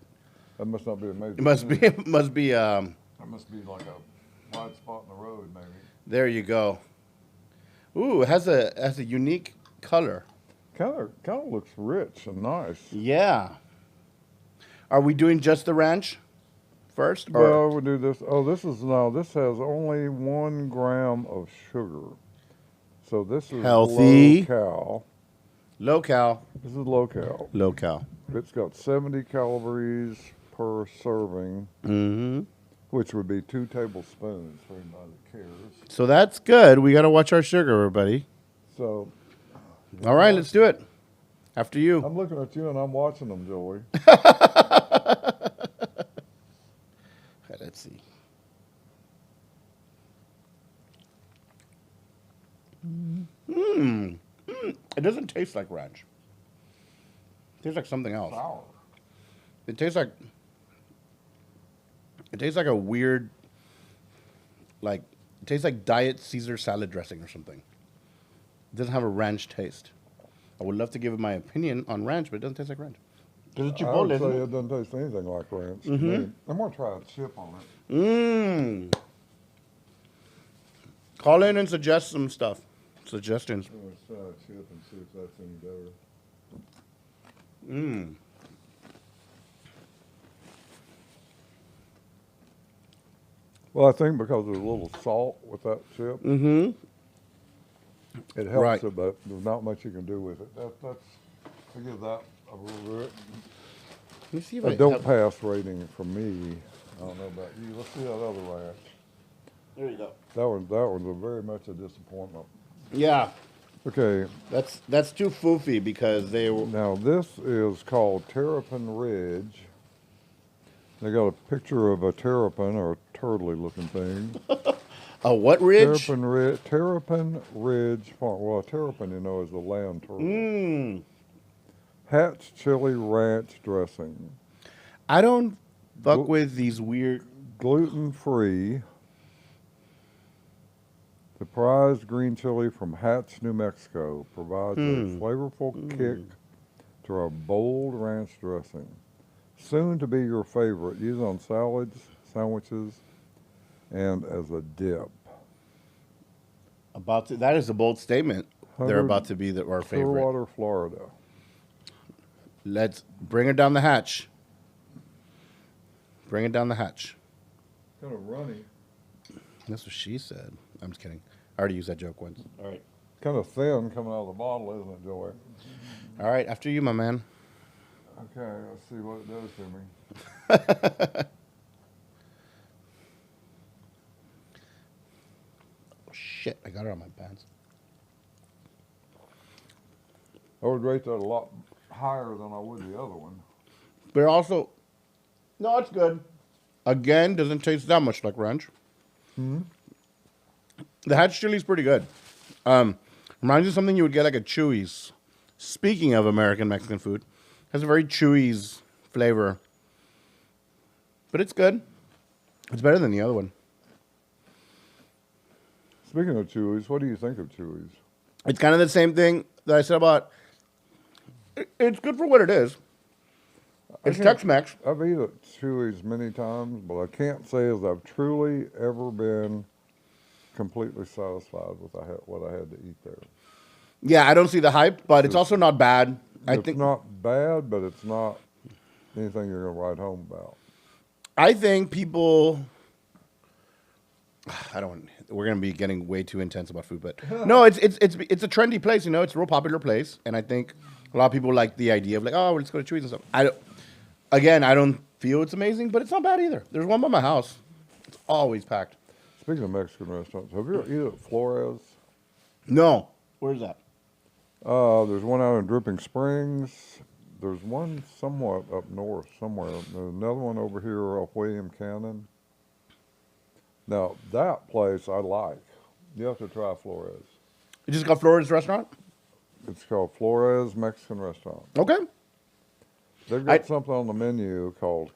That must not be a major. it must be. It must be. That must be like a wide spot in the road, maybe. There you go. Ooh, it has a unique color. Kind of looks rich and nice. Yeah. Are we doing just the ranch first? Well, we do this. Oh, this has only 1 gram of sugar. So this is Healthy. low cal. Low cal. This is low cal. Low cal. It's got 70 calories per serving, Mm-hmm. which would be 2 tablespoons for anybody that cares. So that's good. We got to watch our sugar, everybody. So, All right, let's do it. After you. I'm looking at you and I'm watching them, Joey. Let's see. It doesn't taste like ranch. It tastes like something else. Sour. It tastes like a weird, it tastes like Diet Caesar salad dressing or something. It doesn't have a ranch taste. I would love to give it my opinion on ranch, but it doesn't taste like ranch. Because it's I Chipotle, would say isn't it? it doesn't taste anything like ranch. to me. I'm going to try a chip on it. Mmm. Call in and suggest some stuff. Suggestions. I'm going to try a chip and see if that's any better. Mmm. Well, I think because there's a little salt with that chip, Mm-hmm. it helps Right. it, but there's not much you can do with it. I give that a little bit. Let me see if A I don't have- pass rating from me. I don't know about you. Let's see that other ranch. There you go. That one's a very much a disappointment. Yeah, Okay, that's too foofy because they were. now this is called Terrapin Ridge. They got a picture of a terrapin or a turtley looking thing. A what ridge? Terrapin Ridge Farm. Well, a terrapin, is a land turtle. Mmm. Hatch chili ranch dressing. I don't fuck Glu- with these weird. Gluten-free. The prized green chili from Hatch, New Mexico provides a flavorful kick to our bold ranch dressing. Soon to be your favorite. Use on salads, sandwiches, and as a dip. That is a bold statement. They're 100 about to be our favorite. Clearwater, Florida. Let's bring it down the hatch. Bring it down the hatch. Kind of runny. That's what she said. I'm just kidding. I already used that joke once. All right. Kind of thin coming out of the bottle, isn't it, Joey? All right. After you, my man. Okay, let's see what it does to me. Oh, shit. I got it on my pants. I would rate that a lot higher than I would the other one. But also, no, it's good. Again, doesn't taste that much like ranch. Hmm? The hatch chili is pretty good. Reminds you of something you would get like a Chewy's. Speaking of American Mexican food, has a very Chewy's flavor. But it's good. It's better than the other one. Speaking of Chewy's, what do you think of Chewy's? It's kind of the same thing that I said about. It's good for what it is. It's Tex-Mex. I've eaten at Chewy's many times, but I can't say as I've truly ever been completely satisfied with what I had to eat there. Yeah, I don't see the hype, but it's also not bad. I think it's not bad, but it's not anything you're going to write home about. I think people. I don't. We're gonna be getting way too intense about food, but no, it's a trendy place. You know, it's a real popular place, and I think a lot of people like the idea of like, oh, let's go to Chewy's and stuff. I don't feel it's amazing, but it's not bad either. There's one by my house. It's always packed. Speaking of Mexican restaurants, have you ever eaten at Flores? No, where's that? There's one out in Dripping Springs. There's one somewhat up north somewhere. There's another one over here off William Cannon. Now, that place I like. You have to try Flores. You just got Florida's restaurant? It's called Flores Mexican Restaurant. Okay. They've got something on the menu called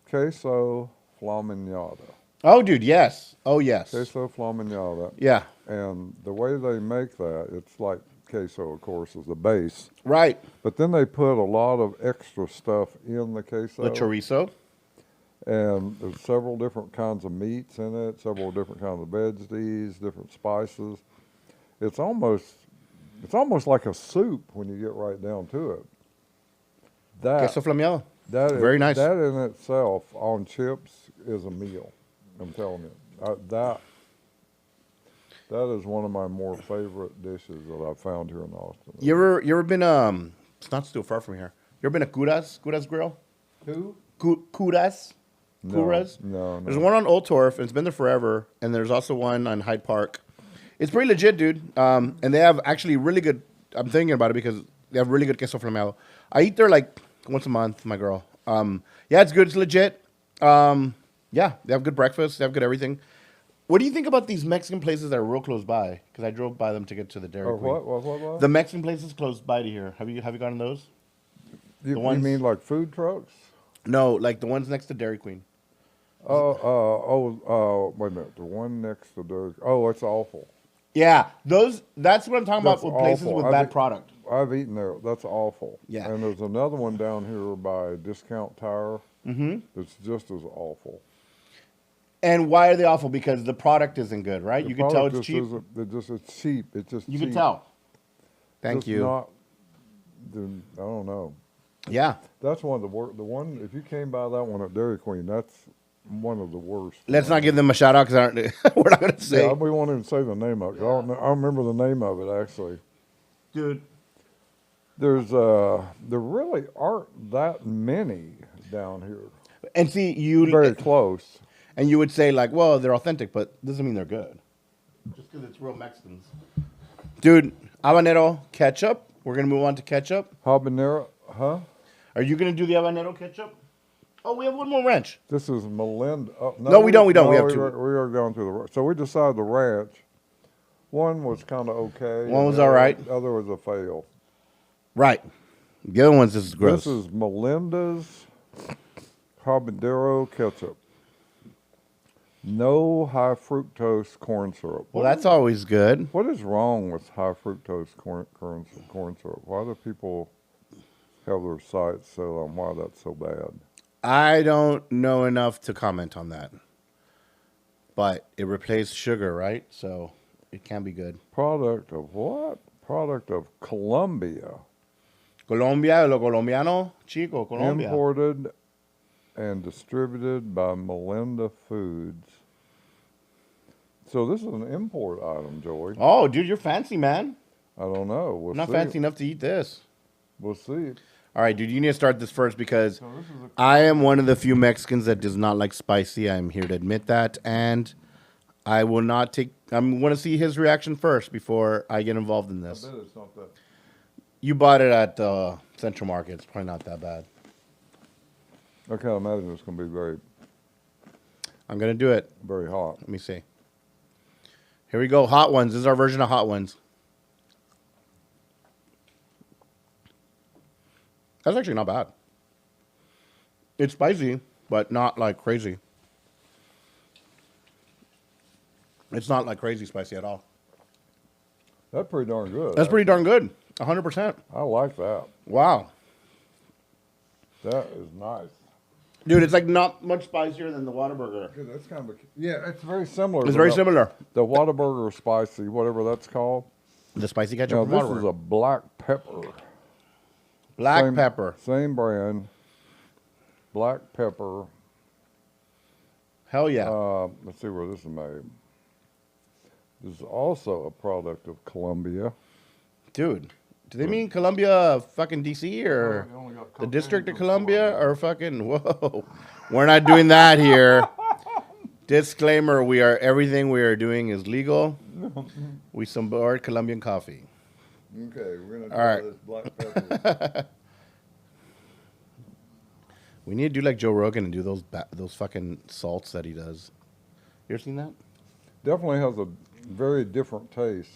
queso flaminada. Oh, dude, yes. Oh, yes. Queso flaminada. Yeah. And the way they make that, it's like queso, of course, is the base. Right. But then they put a lot of extra stuff in the queso. The chorizo. And there's several different kinds of meats in it, several different kinds of veggies, different spices. It's almost like a soup when you get right down to it. Queso flameado. Very nice. That in itself on chips is a meal. I'm telling you. That is one of my more favorite dishes that I've found here in Austin. You ever been it's not too far from here. You ever been to Curas Grill? Who? Curas? No, Curas? no. There's one on Old Torf, and it's been there forever. And there's also one on Hyde Park. It's pretty legit, dude. And they have actually really good. I'm thinking about it because they have really good queso flameado. I eat there like once a month, my girl. Yeah, it's good. It's legit. Yeah, they have good breakfast. They have good everything. What do you think about these Mexican places that are real close by? Because I drove by them to get to the Dairy Queen. What? The Mexican places close by to here. Have you gotten those? You mean like food trucks? No, like the ones next to Dairy Queen. Wait a minute. The one next to the, it's awful. Yeah, that's what I'm talking That's about with places awful. with bad product. I've eaten there. That's awful. Yeah. And there's another one down here by Discount Tire. Mm-hmm. That's just as awful. And why are they awful? Because the product isn't good, right? You can tell it's cheap. It's cheap. It's just You cheap. can tell. Thank Just you. I don't know. Yeah. That's one of the worst. The one, if you came by that one at Dairy Queen, that's one of the worst. Let's not give them a shout out because we're not going to say. Yeah, we won't even say the name of it. I don't remember the name of it actually. Dude. There really aren't that many down here. And see, Very close. And you would say like, well, they're authentic, but doesn't mean they're good. Just because it's real Mexicans. Dude, habanero ketchup. We're going to move on to ketchup. Habanero, huh? Are you going to do the habanero ketchup? Oh, we have one more ranch. This is Melinda. No, we don't. We have two. We are going through the. So we decided the ranch. One was kind of okay. One was all right. The other was a fail. Right. The other one's just gross. This is Melinda's habanero ketchup. No high fructose corn syrup. Well, that's always good. What is wrong with high fructose corn syrup? Why do people have their sights set on why that's so bad? I don't know enough to comment on that. But it replaced sugar, right? So it can be good. Product of what? Product of Colombia. Colombia, lo colombiano, chico, Colombia. Imported and distributed by Melinda Foods. So this is an import item, Joey. Oh, dude, you're fancy, man. I don't know. We'll I'm not see. fancy enough to eat this. We'll see. All right, dude, you need to start this first because So this is I am one of the few Mexicans that does not like spicy. I'm here to admit that. And I will not take, I'm going to see his reaction first before I get involved in I this. bet it's not that. You bought it at Central Market. It's probably not that bad. I can't imagine it's going to be very, I'm going to do it. very hot. Let me see. Here we go. Hot ones. This is our version of hot ones. That's actually not bad. It's spicy, but not like crazy. It's not like crazy spicy at all. That's pretty darn good. That's pretty darn good. 100%. I like that. Wow. That is nice. Dude, it's like not much spicier than the Whataburger. That's kind of yeah, it's very similar. It's to very the- similar. The Whataburger spicy, whatever that's called. The spicy ketchup Now from this Whataburger. is a black pepper. Black Same- pepper. Same brand. Black pepper. Hell yeah. Let's see where this is made. This is also a product of Colombia. Dude, do they mean Columbia fucking D.C. or Oh, you only got the cocaine District of from Columbia or fucking, whoa. We're not doing that here. Disclaimer, everything we are doing is legal. We support Colombian coffee. Okay, we're gonna All right. this black pepper. We need to do like Joe Rogan and do those fucking salts that he does. You ever seen that? Definitely has a very different taste.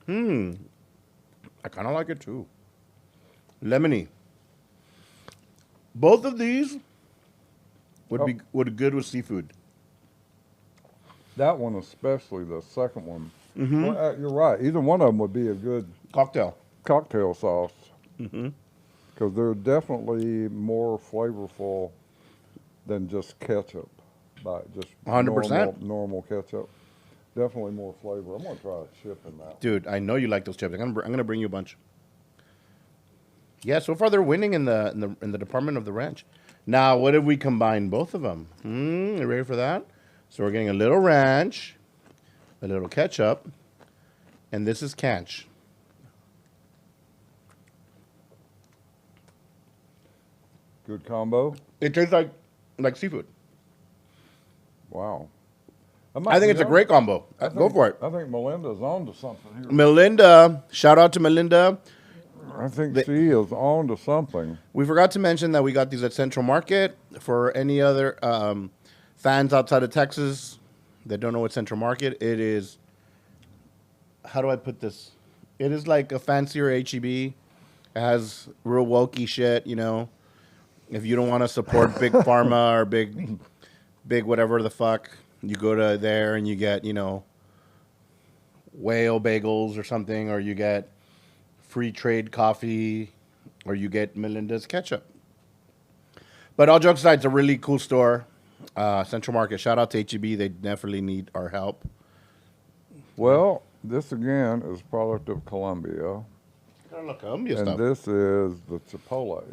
I kind of like it too. Lemony. Both of these would be good with seafood. That one especially, the second one. Well, you're right. Either one of them would be a good Cocktail. cocktail sauce. Because they're definitely more flavorful than just ketchup. Just 100%. normal ketchup. Definitely more flavor. I'm gonna try a chip in that. Dude, I know you like those chips. I'm gonna bring you a bunch. Yeah, so far they're winning in the department of the ranch. Now, what if we combine both of them? You ready for that? So we're getting a little ranch, a little ketchup, and this is canch. Good combo. It tastes like seafood. Wow. I think it's a great combo. Go for it. I think Melinda's on to something here. Melinda, shout out to Melinda. I think she is on to something. We forgot to mention that we got these at Central Market. For any other fans outside of Texas that don't know what Central Market, it is, how do I put this? It is like a fancier HEB. It has real wokey shit, you know. If you don't want to support big pharma or big whatever the fuck, you go to there and you get, you know, whale bagels or something, or you get free trade coffee, or you get Melinda's ketchup. But all jokes aside, it's a really cool store. Central Market. Shout out to HEB. They definitely need our help. Well, this again is product of Colombia. Columbia And stuff. this is the Chipotle.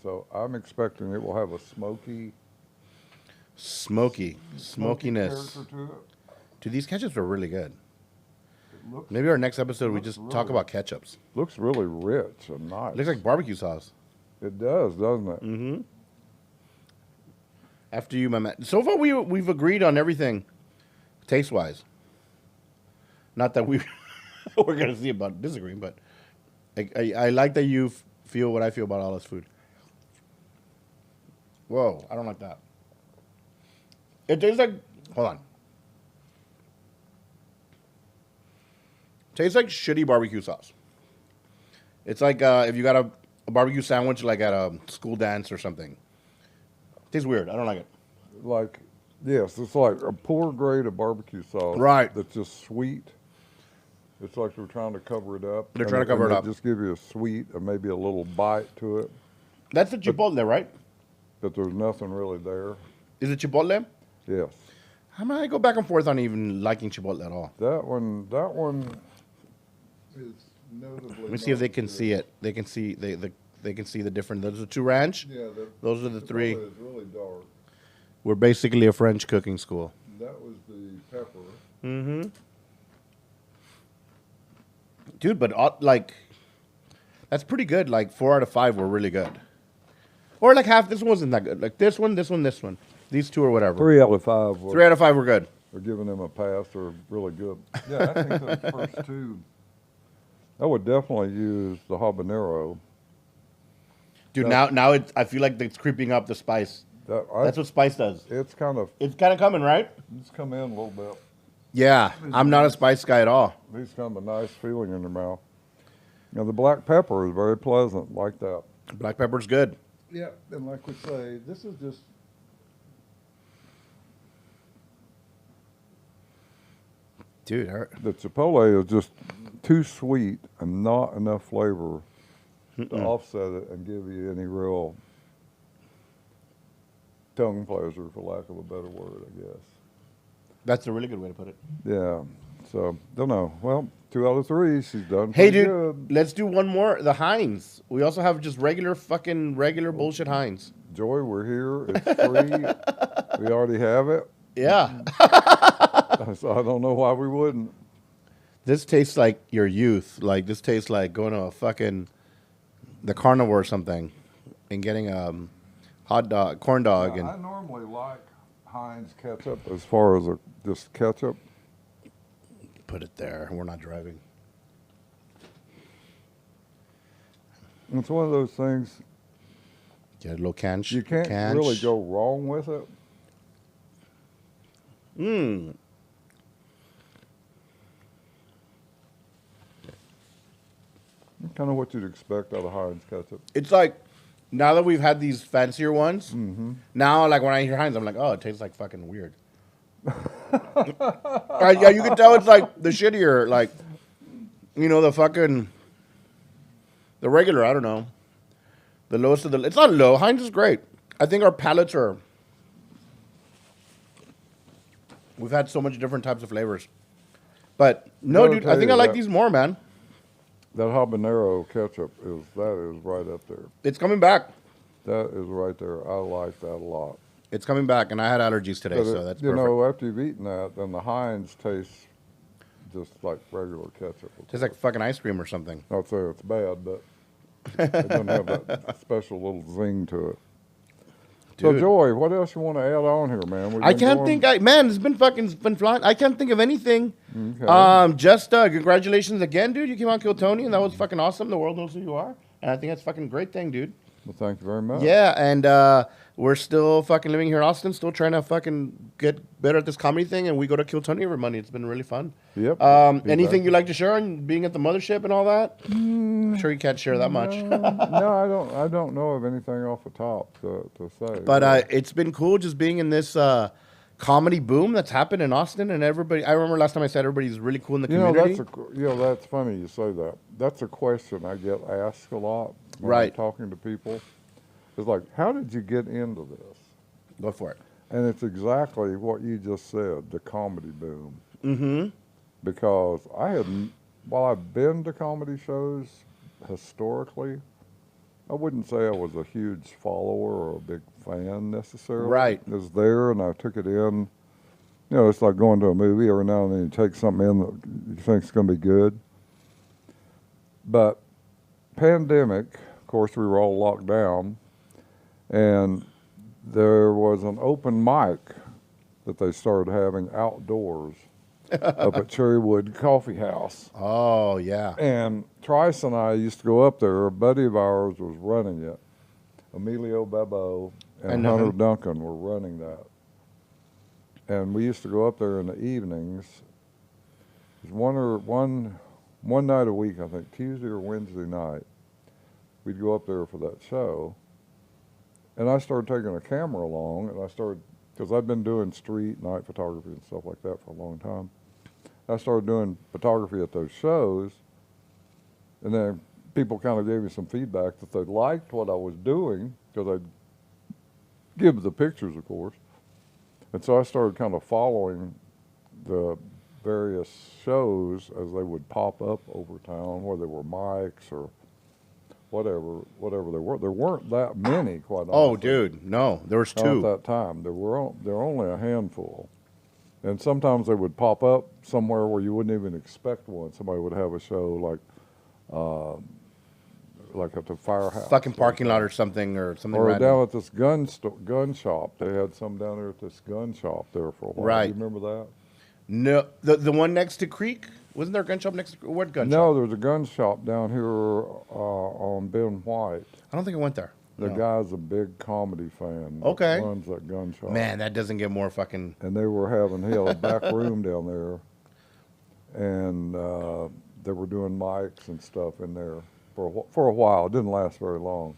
So I'm expecting it will have a smoky Smokiness. character to it. Dude, these ketchups are really good. It looks, Maybe our next episode we just talk really- about ketchups. looks really rich and nice. It looks like barbecue sauce. It does, doesn't it? Mm-hmm. After you, my man. So far, we've agreed on everything, taste wise. Not that we're gonna see about disagreeing, but I like that you feel what I feel about all this food. Whoa, I don't like that. It tastes like, hold on. Tastes like shitty barbecue sauce. It's like if you got a barbecue sandwich like at a school dance or something. Tastes weird. I don't like it. Like, yes, it's like a poor grade of barbecue sauce. Right. That's just sweet. It's like they're trying to cover it up. They're trying to cover it they up. Just give you a sweet or maybe a little bite to it. That's the Chipotle, right? but there's nothing really there. Is it Chipotle? Yes. How am I go back and forth on even liking Chipotle at all? That one is notably. Let me see if they can see it. They can see they can see the difference. Those are 2 ranch. Yeah, Those are the 3. Chipotle is really dark. We're basically a French cooking school. That was the pepper. Mm-hmm. Dude, but like, that's pretty good. Like 4 out of 5 were really good. Or like half. This one wasn't that good. Like this one, this one, this one. These 2 or whatever. 3 out of 5. 3 out of 5 were good. They're giving them a pass. They're really good. Yeah, I think those first 2. I would definitely use the habanero. Dude, now I feel like it's creeping up the spice. That's what spice does. It's kind of coming, right? It's come in a little bit. Yeah, I'm not a spice guy at all. It's kind of a nice feeling in your mouth. Now the black pepper is very pleasant, like that. Black pepper's good. Yeah, and like we say, this is just. Dude, the chipotle is just too sweet and not enough flavor to offset it and give you any real tongue pleasure, for lack of a better word, I guess. That's a really good way to put it. Yeah. So, don't know. Well, 2 out of 3, she's done Hey, pretty dude, good. let's do one more. The Heinz. We also have just regular bullshit Heinz. Joy, we're here. It's free. We already have it. Yeah. So I don't know why we wouldn't. This tastes like your youth. Like, this tastes like going to the carnivore or something and getting a corn dog. I normally like Heinz ketchup as far as just ketchup. Put it there. We're not driving. It's one of those things. Get a little can. You can't really go wrong with it. Mmm. Kind of what you'd expect out of Heinz ketchup. It's like, now that we've had these fancier ones, now like when I hear Heinz, I'm like, oh, it tastes like fucking weird. Yeah, you can tell it's like the shittier, like, the regular, I don't know. The lowest of it's not low. Heinz is great. I think our palates we've had so much different types of flavors. But no, dude, I think I like these more, man. That habanero ketchup is right up there. It's coming back. That is right there. I like that a lot. It's coming back, and I had allergies today, so that's perfect. After you've eaten that, then the Heinz tastes just like regular ketchup. Tastes like fucking ice cream or something. Not say it's bad, but it doesn't have that special little zing to it. Dude. So, Joey, what else you want to add on here, man? I can't think. It's been flying. I can't think of anything. Okay. Just congratulations again, dude. You came on Kill Tony, and that was fucking awesome. The world knows who you are, and I think that's fucking great thing, dude. Well, thank you very much. Yeah, and we're still fucking living here in Austin, still trying to fucking get better at this comedy thing, and we go to Kill Tony every Monday. It's been really fun. Yep. Anything you'd like to share on being at the mothership and all that? I'm sure you can't share that much. No, I don't know of anything off the top to say. But it's been cool just being in this comedy boom that's happened in Austin, and everybody. I remember last time I said everybody's really cool in the community. That's funny you say that. That's a question I get asked a lot when I'm talking to people. It's like, how did you get into this? Go for it. And it's exactly what you just said, the comedy boom. Mm-hmm. Because while I've been to comedy shows historically, I wouldn't say I was a huge follower or a big fan necessarily. Right. I was there and I took it in. It's like going to a movie. Every now and then you take something in that you think is going to be good. But pandemic, of course, we were all locked down. And there was an open mic that they started having outdoors up at Cherrywood Coffee House. Oh, yeah. And Trice and I used to go up there. A buddy of ours was running it. Emilio Bebo and Hunter Duncan were running that. And we used to go up there in the evenings. It was one night a week, I think, Tuesday or Wednesday night. We'd go up there for that show. And I started taking a camera along, and because I'd been doing street, night photography and stuff like that for a long time. I started doing photography at those shows, and then people kind of gave me some feedback that they liked what I was doing, because give the pictures, of course. And so I started kind of following the various shows as they would pop up over town, whether they were mics or whatever they were. There weren't that many, quite honestly. Oh, dude, no, there was Not at two. that time. There were only a handful. And sometimes they would pop up somewhere where you wouldn't even expect one. Somebody would have a show like at the firehouse. Fucking parking lot or something Or random. down at this gun shop. They had some down there at this gun shop there for a while. Right. You remember that? No, the one next to Creek? Wasn't there a gun shop next to what gun No, shop? there was a gun shop down here on Ben White. I don't think I went there. The No. guy's a big comedy fan. Okay. That runs that gun shop. Man, that doesn't get more fucking. And he had a back room down there, and they were doing mics and stuff in there for a while. It didn't last very long.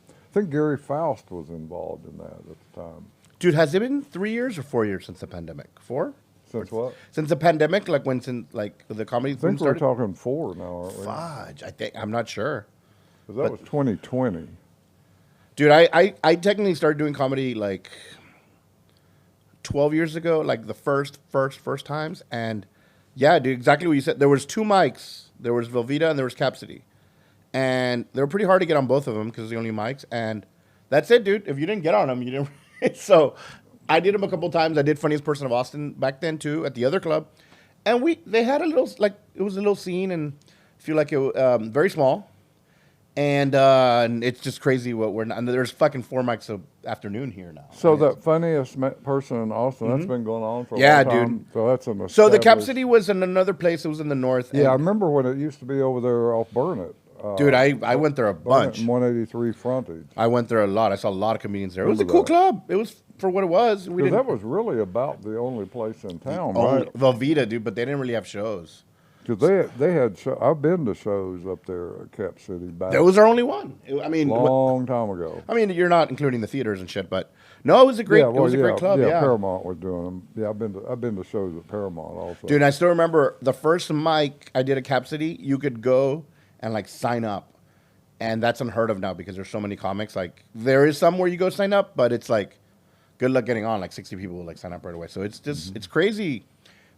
I think Gary Faust was involved in that at the time. Dude, has it been 3 years or 4 years since the pandemic? 4? Since what? Since the pandemic, like the comedy I think boom we're started? talking 4 now, aren't we? Fudge, I'm not sure. 'Cause that was 2020. Dude, I technically started doing comedy like 12 years ago, like the first times. And yeah, dude, exactly what you said. There was 2 mics. There was Velveeta and there was Cap City. And they were pretty hard to get on both of them because the only mics. And that's it, dude. If you didn't get on them, you didn't. So I did them a couple times. I did Funniest Person of Austin back then too at the other club. And they had a little, like, it was a little scene and I feel like it was very small. And it's just crazy what we're not. And there's fucking 4 mics of afternoon here now. So And that funniest person in Austin, that's been going on for a Yeah, long time. dude. So that's an so the Cap established- City was in another place. It was in the north. Yeah, I and- remember when it used to be over there off Burnett. dude, I went there a bunch. 183 frontage. I went there a lot. I saw a lot of comedians there. It was a Remember cool that. club. It was for what it was. We Because didn't that was really about the only place in town, only right? Velveeta, dude, but they didn't really have shows. Because they had I've been to shows up there at Cap City back That was our only one. I mean, long time ago. I mean, you're not including the theaters and shit, but no, it was a great. It was a great club. Yeah, Paramount was doing them. Yeah, I've been to shows at Paramount also. dude. And I still remember the first mic I did at Cap City. You could go and like sign up, and that's unheard of now because there's so many comics. Like there is some where you go sign up, but it's like good luck getting on. Like 60 people will like sign up right away. So it's just it's crazy,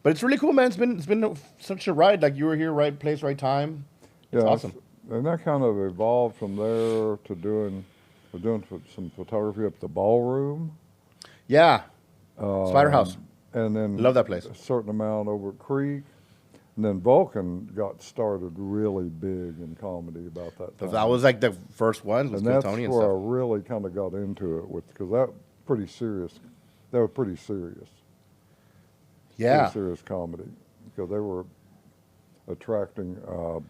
but it's really cool, man. It's been such a ride. Like you were here, right place, right time. It's awesome. And that kind of evolved from there to doing some photography up the ballroom. Yeah, Spider House. And then Love that place. A certain amount over at Creek. And then Vulcan got started really big in comedy about that time. That was like the first one. and that's Tony and where I stuff. really kind of got into it because that pretty serious. That was pretty serious. Yeah. Pretty serious comedy because they were attracting.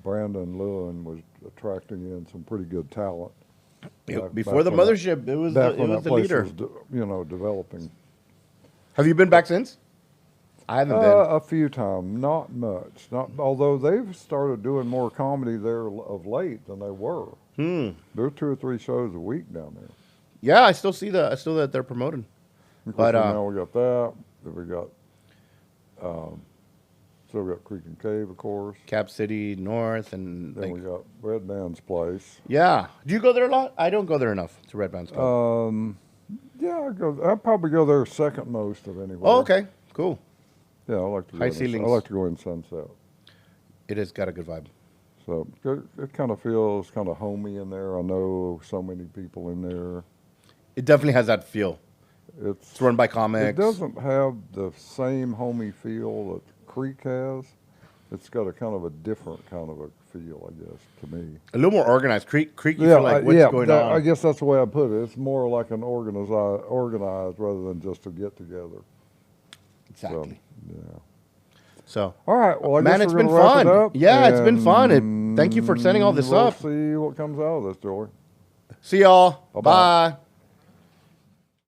Brandon Lewin was attracting in some pretty good talent. Before the mothership, it was the leader. Was developing. Have you been back since? I haven't been. A few times, not much. Although they've started doing more comedy there of late than they were. There are 2 or 3 shows a week down there. Yeah, I still see that. I still that they're promoting. Of But, course, now we got that. Then we got. So we got Creek and Cave, of course. Cap City North and Then we got Red Man's Place. yeah. Do you go there a lot? I don't go there enough to Red Band's Club. Yeah, I probably go there second most of anywhere. Oh, okay, cool. Yeah, I like to. High I ceilings. like to go in Sunset. It has got a good vibe. So it kind of feels kind of homey in there. I know so many people in there. It definitely has that feel. It's run by comics. It doesn't have the same homey feel that Creek has. It's got a kind of a different kind of a feel, I guess, to me. A little more organized. Creek, you feel like what's going on? I guess that's the way I put it. It's more like an organized rather than just a get together. Exactly. So, yeah. So, all right. Well, I man, guess it's we're been gonna wrap fun. it up, Yeah, it's been fun. Thank you for setting all this we'll up. See what comes out of this, Joey. See y'all. Bye-bye. Bye.